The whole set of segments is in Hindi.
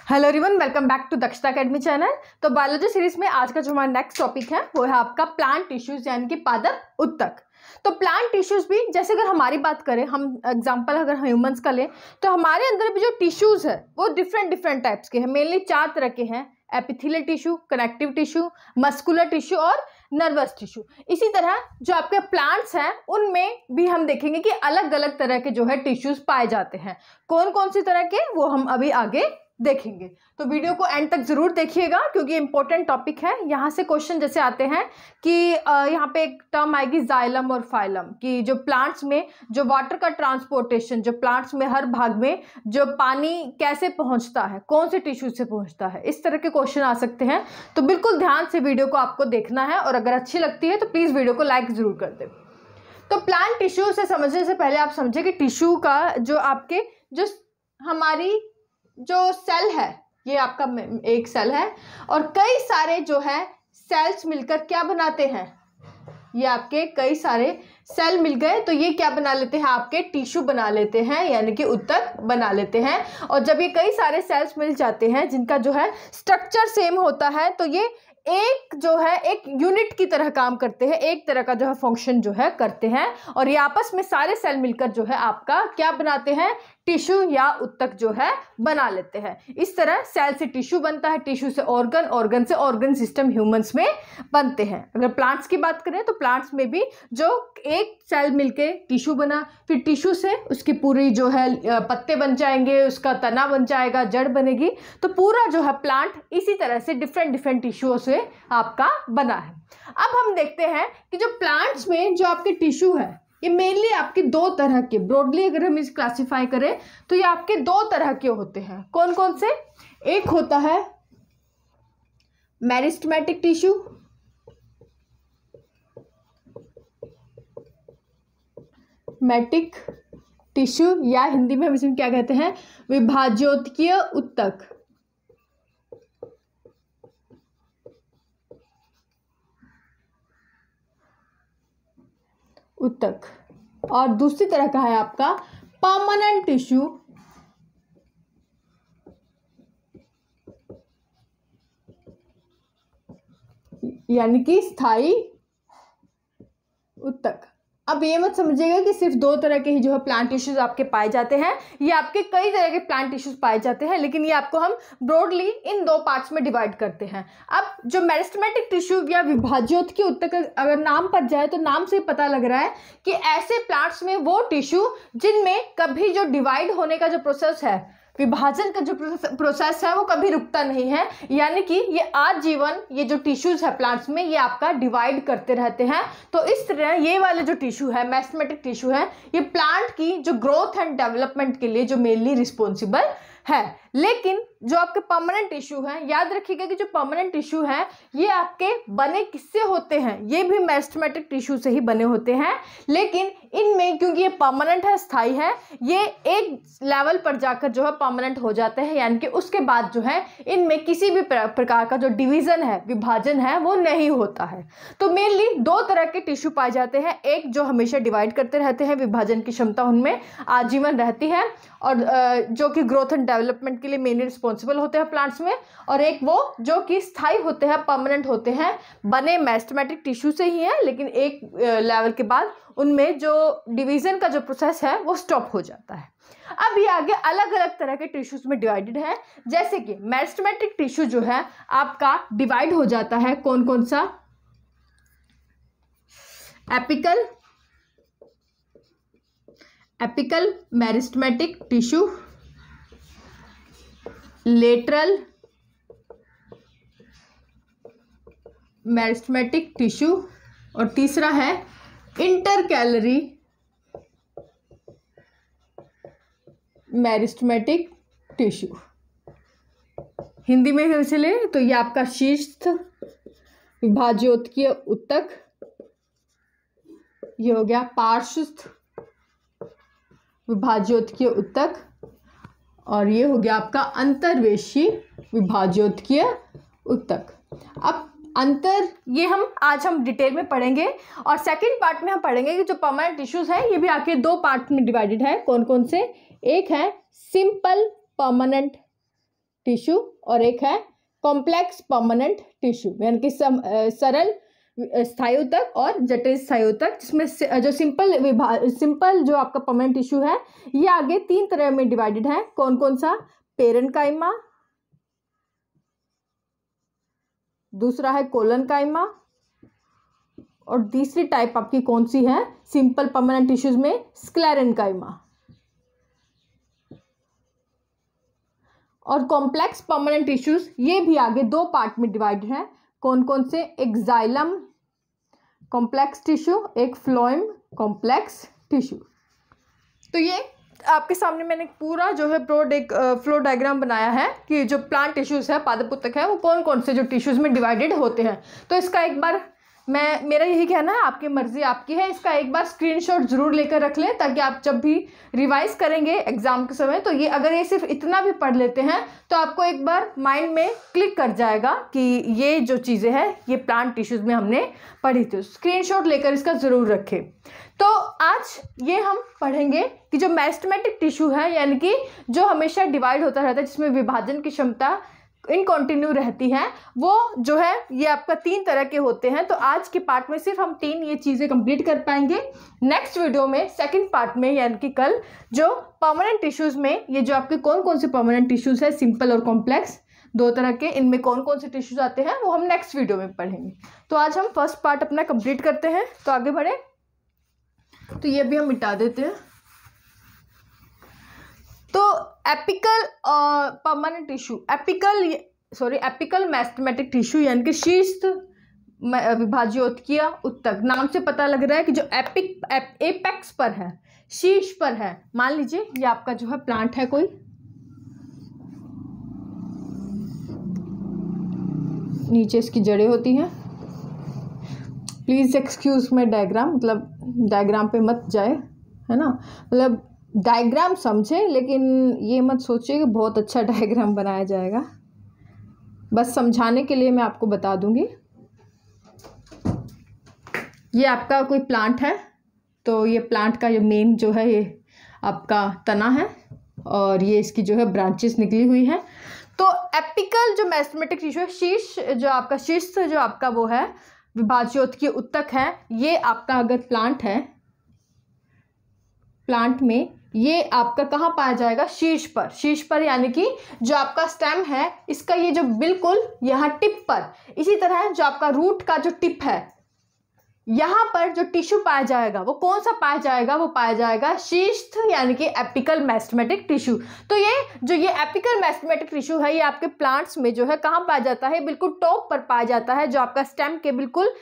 Hello everyone, welcome back to Dakshata academy channel. तो बायोलॉजी सीरीज में आज का जो हमारा नेक्स्ट टॉपिक है वो है आपका प्लांट टिश्यूज यानी कि पादप उत्तक। तो प्लांट टिश्यूज भी जैसे अगर हमारी बात करें, हम एग्जांपल अगर ह्यूमंस का लें तो हमारे अंदर भी जो टिश्यूज है वो डिफरेंट टाइप्स के हैं। मेनली 4 तरह के हैं: epithelial tissue, connective tissue, muscular tissue और नर्वस टिश्यू। इसी तरह जो आपके प्लांट्स हैं उनमें भी हम देखेंगे कि अलग अलग तरह के जो है टिश्यूज पाए जाते हैं। कौन कौन सी तरह के वो हम अभी आगे देखेंगे। तो वीडियो को एंड तक जरूर देखिएगा क्योंकि इंपॉर्टेंट टॉपिक है। यहाँ से क्वेश्चन जैसे आते हैं कि यहाँ पे एक टर्म आएगी जाइलम और फाइलम, कि जो प्लांट्स में जो वाटर का ट्रांसपोर्टेशन, जो प्लांट्स में हर भाग में जो पानी कैसे पहुँचता है, कौन से टिश्यू से पहुँचता है, इस तरह के क्वेश्चन आ सकते हैं। तो बिल्कुल ध्यान से वीडियो को आपको देखना है और अगर अच्छी लगती है तो प्लीज़ वीडियो को लाइक ज़रूर कर दें। तो प्लांट टिश्यू से समझने से पहले आप समझें कि टिश्यू का जो आपके जो हमारी जो सेल है, ये आपका एक सेल है और कई सारे जो है सेल्स मिलकर क्या बनाते हैं, ये आपके कई सारे सेल मिल गए तो ये क्या बना लेते हैं, आपके टिश्यू बना लेते हैं यानी कि उत्तक बना लेते हैं। और जब ये कई सारे सेल्स मिल जाते हैं जिनका जो है स्ट्रक्चर सेम होता है तो ये एक जो है एक यूनिट की तरह काम करते हैं, एक तरह का जो है फंक्शन जो है करते हैं और ये आपस में सारे सेल मिलकर जो है आपका क्या बनाते हैं, टिश्यू या उत्तक जो है बना लेते हैं। इस तरह सेल से टिश्यू बनता है, टिश्यू से ऑर्गन, ऑर्गन से ऑर्गन सिस्टम ह्यूमंस में बनते हैं। अगर प्लांट्स की बात करें तो प्लांट्स में भी जो एक सेल मिलके टिश्यू बना, फिर टिश्यू से उसकी पूरी जो है पत्ते बन जाएंगे, उसका तना बन जाएगा, जड़ बनेगी। तो पूरा जो है प्लांट इसी तरह से डिफरेंट टिश्यूओं से आपका बना है। अब हम देखते हैं कि जो प्लांट्स में जो आपके टिश्यू है ये मेनली आपके 2 तरह के, ब्रॉडली अगर हम इसे क्लासिफाई करें तो ये आपके 2 तरह के होते हैं। कौन कौन से? एक होता है मेरिस्टेमेटिक टिश्यू, मैटिक टिश्यू या हिंदी में हम इसमें क्या कहते हैं, विभाज्योतकीय उत्तक। उत्तक। और दूसरी तरह का है आपका परमानेंट टिश्यू, यानी कि स्थायी उत्तक। अब ये मत समझिएगा कि सिर्फ 2 तरह के ही जो है प्लांट टिश्यूज आपके पाए जाते हैं, ये आपके कई तरह के प्लांट टिश्यूज पाए जाते हैं, लेकिन ये आपको हम ब्रॉडली इन 2 पार्ट्स में डिवाइड करते हैं। अब जो मेरिस्टेमेटिक टिश्यू या विभाज्योतकीय उत्तक अगर नाम पर जाए तो नाम से पता लग रहा है कि ऐसे प्लांट्स में वो टिश्यू जिनमें कभी जो डिवाइड होने का जो प्रोसेस है, विभाजन का जो प्रोसेस है वो कभी रुकता नहीं है, यानी कि ये आजीवन ये जो टिश्यूज है प्लांट्स में ये आपका डिवाइड करते रहते हैं। तो इस तरह ये वाले जो टिश्यू है, मेरिस्टेमेटिक टिश्यू है, ये प्लांट की जो ग्रोथ एंड डेवलपमेंट के लिए जो मेनली रिस्पॉन्सिबल है। लेकिन जो आपके परमानेंट टिश्यू हैं, याद रखिएगा कि जो परमानेंट टिश्यू हैं ये आपके बने किससे होते हैं, ये भी मेरिस्टेमेटिक टिश्यू से ही बने होते हैं। लेकिन इनमें क्योंकि ये परमानेंट है, स्थायी है, ये एक लेवल पर जाकर जो है परमानेंट हो जाते हैं, यानी कि उसके बाद जो है इनमें किसी भी प्रकार का जो डिवीजन है, विभाजन है, वो नहीं होता है। तो मेनली 2 तरह के टिश्यू पाए जाते हैं, एक जो हमेशा डिवाइड करते रहते हैं, विभाजन की क्षमता उनमें आजीवन रहती है और जो कि ग्रोथ एंड डेवलपमेंट के लिए मेनली रिस्पॉन्सिबल होते हैं प्लांट्स में, और एक वो जो कि स्थायी होते हैं, परमानेंट होते हैं, बने मेरिस्टेमेटिक टिश्यू से ही हैं, लेकिन एक लेवल के बाद उनमें जो डिवीजन का जो प्रोसेस है वो स्टॉप हो जाता है। अब ये आगे अलग अलग तरह के टिश्यूज में डिवाइडेड है। जैसे कि मेरिस्टेमेटिक टिश्यू जो है आपका डिवाइड हो जाता है कौन कौन सा, apical meristematic tissue, lateral meristematic tissue और तीसरा है इंटरकैलरी मेरिस्टेमेटिक टिश्यू। हिंदी में चले तो ये आपका शीर्ष विभाज्योतकीय उत्तक, ये हो गया पार्श्वस्थ विभाज्योतकीय उत्तक और ये हो गया आपका अंतर्वेशी विभाज्योतकीय उत्तक। अब अंतर ये आज हम डिटेल में पढ़ेंगे और सेकंड पार्ट में हम पढ़ेंगे कि जो परमानेंट टिश्यूज है ये भी आके 2 पार्ट में डिवाइडेड है। कौन कौन से? एक है सिंपल परमानेंट टिश्यू और एक है कॉम्प्लेक्स परमानेंट टिश्यू, यानी कि सरल स्थायी ऊतक और जटिल स्थायी ऊतक, जिसमें जो सिंपल जो आपका परमानेंट टिश्यू है ये आगे 3 तरह में डिवाइडेड है। कौन कौन सा? पेरेन्काइमा, दूसरा है कोलनकाइमा और तीसरी टाइप आपकी कौन सी है सिंपल परमानेंट टिश्यूज में? स्क्लेरेन्काइमा। और कॉम्प्लेक्स परमानेंट टिश्यूज ये भी आगे 2 पार्ट में डिवाइडेड है। कौन कौन से? एक जाइलम कॉम्प्लेक्स टिश्यू, एक फ्लोएम कॉम्प्लेक्स टिश्यू। तो ये आपके सामने मैंने पूरा जो है फ्लो डायग्राम बनाया है कि जो प्लांट टिश्यूज है, पादप ऊतक है, वो कौन कौन से जो टिश्यूज में डिवाइडेड होते हैं। तो इसका एक बार मेरा यही कहना है, आपकी मर्जी आपकी है, इसका एक बार स्क्रीनशॉट जरूर लेकर रख लें ताकि आप जब भी रिवाइज करेंगे एग्जाम के समय तो ये अगर ये सिर्फ इतना भी पढ़ लेते हैं तो आपको एक बार माइंड में क्लिक कर जाएगा कि ये जो चीज़ें हैं ये प्लांट टिश्यूज में हमने पढ़ी थी। स्क्रीनशॉट लेकर इसका ज़रूर रखें। तो आज ये हम पढ़ेंगे कि जो मेरिस्टेमेटिक टिश्यू है, यानी कि जो हमेशा डिवाइड होता रहता है, जिसमें विभाजन की क्षमता इनकॉन्टिन्यू रहती है, वो जो है ये आपका 3 तरह के होते हैं। तो आज के पार्ट में सिर्फ हम 3 ये चीज़ें कंप्लीट कर पाएंगे। नेक्स्ट वीडियो में सेकंड पार्ट में यानी कि कल जो परमानेंट टिश्यूज में ये जो आपके कौन कौन से परमानेंट टिश्यूज है सिंपल और कॉम्प्लेक्स 2 तरह के, इनमें कौन कौन से टिश्यूज आते हैं वो हम नेक्स्ट वीडियो में पढ़ेंगे। तो आज हम फर्स्ट पार्ट अपना कंप्लीट करते हैं। तो आगे बढ़े, तो ये भी हम मिटा देते हैं। तो apical permanent tissue, apical meristematic tissue यानी कि शीर्ष विभाज्योतकीय ऊतक, नाम से पता लग रहा है कि जो एपेक्स पर है, शीर्ष पर है। मान लीजिए ये आपका जो है प्लांट है कोई, नीचे इसकी जड़ें होती हैं। प्लीज़ एक्सक्यूज माय डायग्राम, मतलब डायग्राम पे मत जाए, है ना, मतलब डायग्राम समझे लेकिन ये मत सोचिए कि बहुत अच्छा डायग्राम बनाया जाएगा, बस समझाने के लिए मैं आपको बता दूंगी। ये आपका कोई प्लांट है, तो ये प्लांट का जो मेन जो है ये आपका तना है और ये इसकी जो है ब्रांचेस निकली हुई है। तो एपिकल जो मेरिस्टेमेटिक टिश्यू है, शीर्ष जो आपका वो है विभाज्योतकीय ऊतक है, ये आपका अगर प्लांट है, प्लांट में ये आपका कहाँ पाया जाएगा? शीर्ष पर यानी कि जो आपका स्टेम है इसका ये जो बिल्कुल यहाँ टिप पर, इसी तरह जो आपका रूट का जो टिप है यहाँ पर जो टिश्यू पाया जाएगा वो कौन सा पाया जाएगा? वो पाया जाएगा शीर्ष यानी कि एपिकल मेरिस्टेमेटिक टिश्यू। तो ये एपिकल मेरिस्टेमेटिक टिश्यू है ये आपके प्लांट्स में जो है कहाँ पाया जाता है? बिल्कुल टॉप पर पाया जाता है, जो आपका स्टेम के बिल्कुल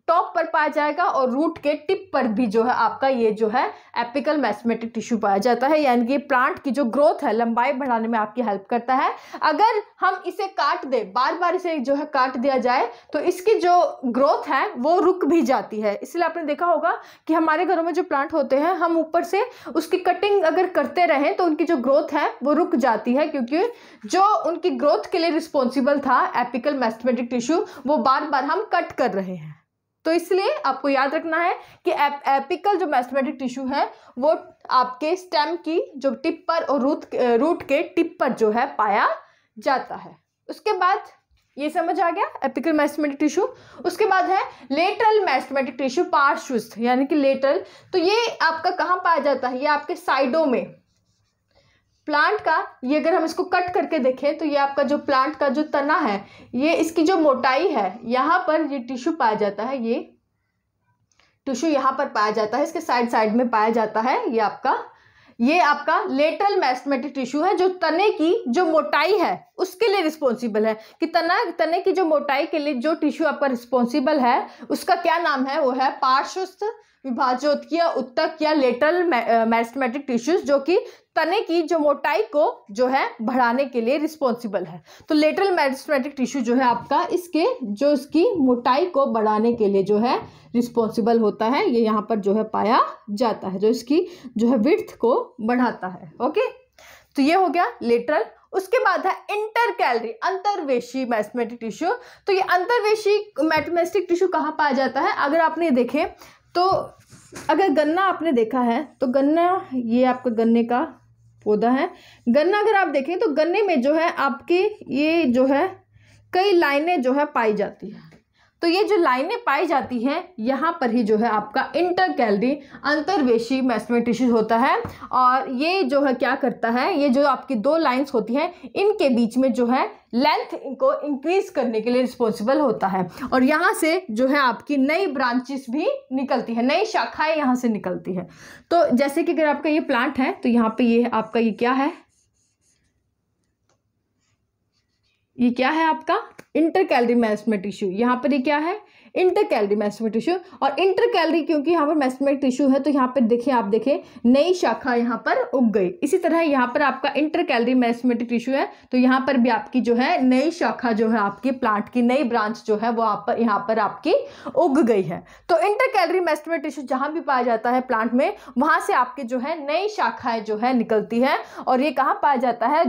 टॉप पर पाया जाएगा और रूट के टिप पर भी जो है आपका ये जो है एपिकल मेरिस्टेमेटिक टिश्यू पाया जाता है। यानी कि प्लांट की जो ग्रोथ है, लंबाई बढ़ाने में आपकी हेल्प करता है। अगर हम इसे काट दें, बार बार इसे जो है काट दिया जाए तो इसकी जो ग्रोथ है वो रुक भी जाती है। इसलिए आपने देखा होगा कि हमारे घरों में जो प्लांट होते हैं हम ऊपर से उसकी कटिंग अगर करते रहें तो उनकी जो ग्रोथ है वो रुक जाती है, क्योंकि जो उनकी ग्रोथ के लिए रिस्पॉन्सिबल था एपिकल मेरिस्टेमेटिक टिश्यू वो बार बार हम कट कर रहे हैं। तो इसलिए आपको याद रखना है कि एपिकल जो मेरिस्टेमेटिक टिश्यू है वो आपके स्टेम की जो टिप पर और रूट के टिप पर जो है पाया जाता है। उसके बाद ये समझ आ गया एपिकल मेरिस्टेमेटिक टिश्यू। उसके बाद है लेटरल मेरिस्टेमेटिक टिश्यू, पार्श्वस्थ यानी कि लेटरल। तो ये आपका कहाँ पाया जाता है? ये आपके साइडों में प्लांट का, ये अगर हम इसको कट करके देखें तो ये आपका जो प्लांट का जो तना है, ये इसकी जो मोटाई है यहाँ पर ये टिश्यू पाया जाता है, ये टिश्यू यहाँ पर पाया जाता है, इसके साइड में पाया जाता है। ये आपका लेटरल मेरिस्टेमेटिक टिश्यू है जो तने की जो मोटाई है उसके लिए रिस्पॉन्सिबल है। कि तने की जो मोटाई के लिए जो टिश्यू आपका रिस्पॉन्सिबल है उसका क्या नाम है? वो है पार्श्वस्थ विभाज्योतकीय ऊतक या लेटरल मेरिस्टेमेटिक टिश्यूज, जो कि तने की जो मोटाई को जो है बढ़ाने के लिए रिस्पॉन्सिबल है। तो लेटरल मेरिस्टेमेटिक टिश्यू जो है आपका इसकी मोटाई को बढ़ाने के लिए जो है रिस्पॉन्सिबल होता है, ये यहाँ पर जो है पाया जाता है, जो इसकी जो है विड्थ को बढ़ाता है। ओके, तो ये हो गया लेटरल। उसके बाद है इंटरकैलरी, अंतर्वेशी मेरिस्टेमेटिक टिश्यू। तो ये अंतर्वेशी मेरिस्टेमेटिक टिश्यू कहाँ पाया जाता है? अगर आपने देखें तो अगर गन्ना आपने देखा है तो गन्ना, ये आपका गन्ने का पौधा है। गन्ना अगर आप देखें तो गन्ने में जो है आपकी ये जो है कई लाइनें जो है पाई जाती है। तो ये जो लाइनें पाई जाती हैं यहाँ पर ही जो है आपका इंटरकैलरी अंतर्वेशी मेस्टेमेटिक टिश्यू होता है। और ये जो है क्या करता है, ये जो आपकी दो लाइंस होती हैं इनके बीच में जो है लेंथ को इंक्रीज करने के लिए रिस्पॉन्सिबल होता है। और यहाँ से जो है आपकी नई ब्रांचेस भी निकलती है, नई शाखाएं यहाँ से निकलती है। तो जैसे कि अगर आपका ये प्लांट है तो यहाँ पे ये आपका ये क्या है, ये क्या है आपका इंटरकैलरी मेस्टेमेटिक टिश्यू। यहाँ पर ये क्या है, इंटरकैलरी मेस्टेमेटिक टिश्यू। और इंटरकैलरी क्योंकि यहाँ पर मेस्टेमेटिक टिश्यू है तो यहाँ पे देखिए, आप देखें नई शाखा यहाँ पर उग गई। इसी तरह यहाँ पर आपका इंटरकैलरी मेस्टेमेटिक टिश्यू है तो यहाँ पर भी आपकी जो है नई शाखा जो है आपकी प्लांट की नई ब्रांच जो है वो यहाँ पर आपकी उग गई है। तो इंटरकैलरी मेस्टेमेटिक टिश्यू जहाँ भी पाया जाता है प्लांट में, वहाँ से आपकी जो है नई शाखाएं जो है निकलती है। और ये कहाँ पाया जाता है,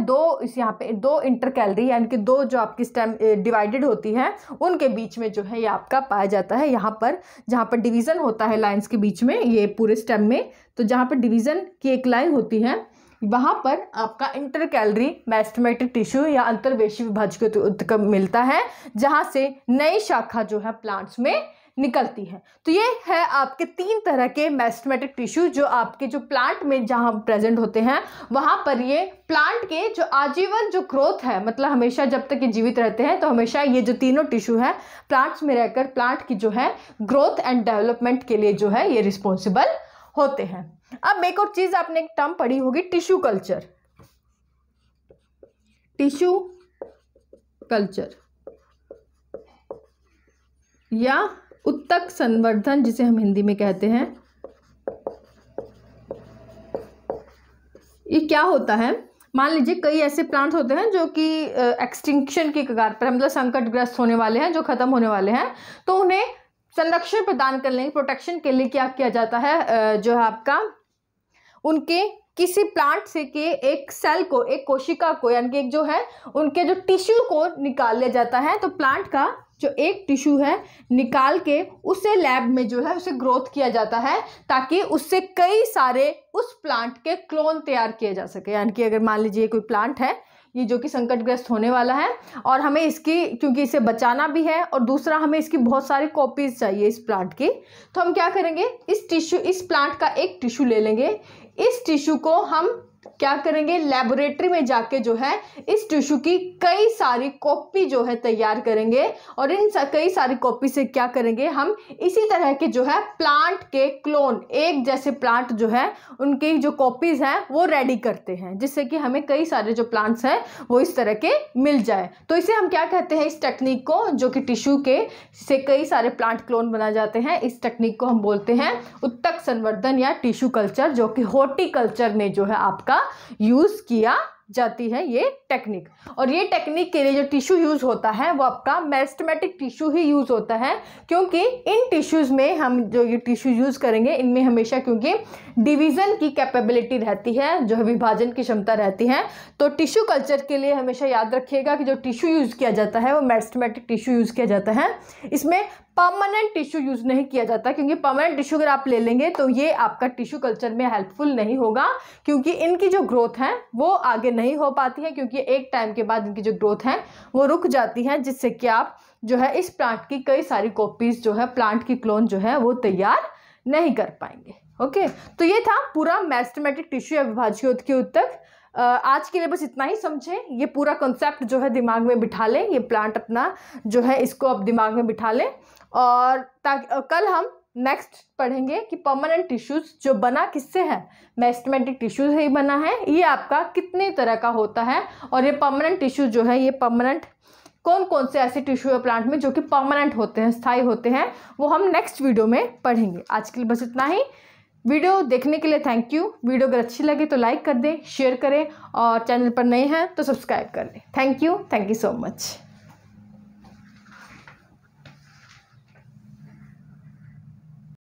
यहाँ पे दो इंटरकैलरी यानी कि दो जो आपकी स्टेम डिवाइडेड होती है उनके बीच में जो है ये आपका पाया जाता है। यहाँ पर जहाँ पर डिवीजन होता है लाइंस के बीच में, ये पूरे स्टेम में, तो जहाँ पर डिवीजन की एक लाइन होती है वहाँ पर आपका इंटरकैलरी मेस्टेमेटिक टिश्यू या अंतर्वेशी विभाजकीय ऊतक मिलता है, जहाँ से नई शाखा जो है प्लांट्स में निकलती है। तो ये है आपके तीन तरह के मेस्टेमेटिक टिश्यू जो आपके जो प्लांट में जहाँ प्रेजेंट होते हैं वहाँ पर ये प्लांट के जो आजीवन जो ग्रोथ है, मतलब हमेशा जब तक ये जीवित रहते हैं तो हमेशा ये जो तीनों टिश्यू है प्लांट्स में रहकर प्लांट की जो है ग्रोथ एंड डेवलपमेंट के लिए जो है ये रिस्पॉन्सिबल होते हैं। अब एक और चीज़ आपने एक टर्म पढ़ी होगी, टिश्यू कल्चर। टिश्यू कल्चर या उत्तक संवर्धन जिसे हम हिंदी में कहते हैं, ये क्या होता है। मान लीजिए कई ऐसे प्लांट्स होते हैं जो कि एक्सटिंक्शन की कगार पर, मतलब संकटग्रस्त होने वाले हैं, जो खत्म होने वाले हैं, तो उन्हें संरक्षण प्रदान करने, प्रोटेक्शन के लिए क्या किया जाता है, जो है आपका उनके किसी प्लांट से के एक सेल को, एक कोशिका को, यानी कि एक जो है उनके जो टिश्यू को निकाल लिया जाता है। तो प्लांट का जो एक टिश्यू है निकाल के उसे लैब में जो है उसे ग्रोथ किया जाता है ताकि उससे कई सारे उस प्लांट के क्लोन तैयार किए जा सके। यानी कि अगर मान लीजिए कोई प्लांट है ये जो कि संकटग्रस्त होने वाला है और हमें इसकी, क्योंकि इसे बचाना भी है और दूसरा हमें इसकी बहुत सारी कॉपीज चाहिए इस प्लांट की, तो हम क्या करेंगे, इस प्लांट का एक टिश्यू ले लेंगे। इस टिश्यू को हम क्या करेंगे, लेबोरेटरी में जाके जो है इस टिश्यू की कई सारी कॉपी जो है तैयार करेंगे और इन कई सारी कॉपी से क्या करेंगे, हम इसी तरह के जो है प्लांट के क्लोन, एक जैसे प्लांट जो है उनकी जो कॉपीज हैं वो रेडी करते हैं, जिससे कि हमें कई सारे जो प्लांट्स हैं वो इस तरह के मिल जाए। तो इसे हम क्या कहते हैं, इस टेक्निक को, जो कि टिश्यू के से कई सारे प्लांट क्लोन बनाए जाते हैं, इस टेक्निक को हम बोलते हैं उत्तक संवर्धन या टिश्यू कल्चर, जो कि हॉर्टिकल्चर में जो है आपका यूज किया जाती है ये टेक्निक। और ये टेक्निक के लिए जो टिश्यू यूज होता है वो आपका मेस्टेमेटिक टिश्यू ही यूज होता है, क्योंकि इन टिश्यूज में हम जो ये टिश्यू यूज करेंगे इनमें हमेशा क्योंकि डिवीजन की कैपेबिलिटी रहती है, जो है विभाजन की क्षमता रहती है। तो टिश्यू कल्चर के लिए हमेशा याद रखिएगा कि जो टिश्यू यूज किया जाता है वो मेस्टेमेटिक टिश्यू यूज किया जाता है। इसमें परमानेंट टिश्यू यूज नहीं किया जाता, क्योंकि परमानेंट टिश्यू अगर आप ले लेंगे तो ये आपका टिश्यू कल्चर में हेल्पफुल नहीं होगा, क्योंकि इनकी जो ग्रोथ है वो आगे नहीं हो पाती है, क्योंकि एक टाइम के बाद इनकी जो ग्रोथ है वो रुक जाती है, जिससे कि आप जो है इस प्लांट की कई सारी कॉपीज जो है प्लांट की क्लोन जो है वो तैयार नहीं कर पाएंगे। ओके, तो ये था पूरा मेस्टेमेटिक टिश्यू या विभाजकीय ऊतक। आज के लिए बस इतना ही समझें, ये पूरा कॉन्सेप्ट जो है दिमाग में बिठा लें, ये प्लांट अपना जो है इसको अब दिमाग में बिठा लें, और कल हम नेक्स्ट पढ़ेंगे कि परमानेंट टिश्यूज जो बना किससे है, मेस्टेमेटिक टिश्यू से ही बना है, ये आपका कितने तरह का होता है, और ये परमानेंट टिश्यू जो है ये परमानेंट कौन कौन से ऐसे टिश्यू है प्लांट में जो कि परमानेंट होते हैं, स्थायी होते हैं, वो हम नेक्स्ट वीडियो में पढ़ेंगे। आज के लिए बस इतना ही। वीडियो देखने के लिए थैंक यू। वीडियो अगर अच्छी लगे तो लाइक कर दें, शेयर करें, और चैनल पर नए हैं तो सब्सक्राइब कर लें। Thank you so much.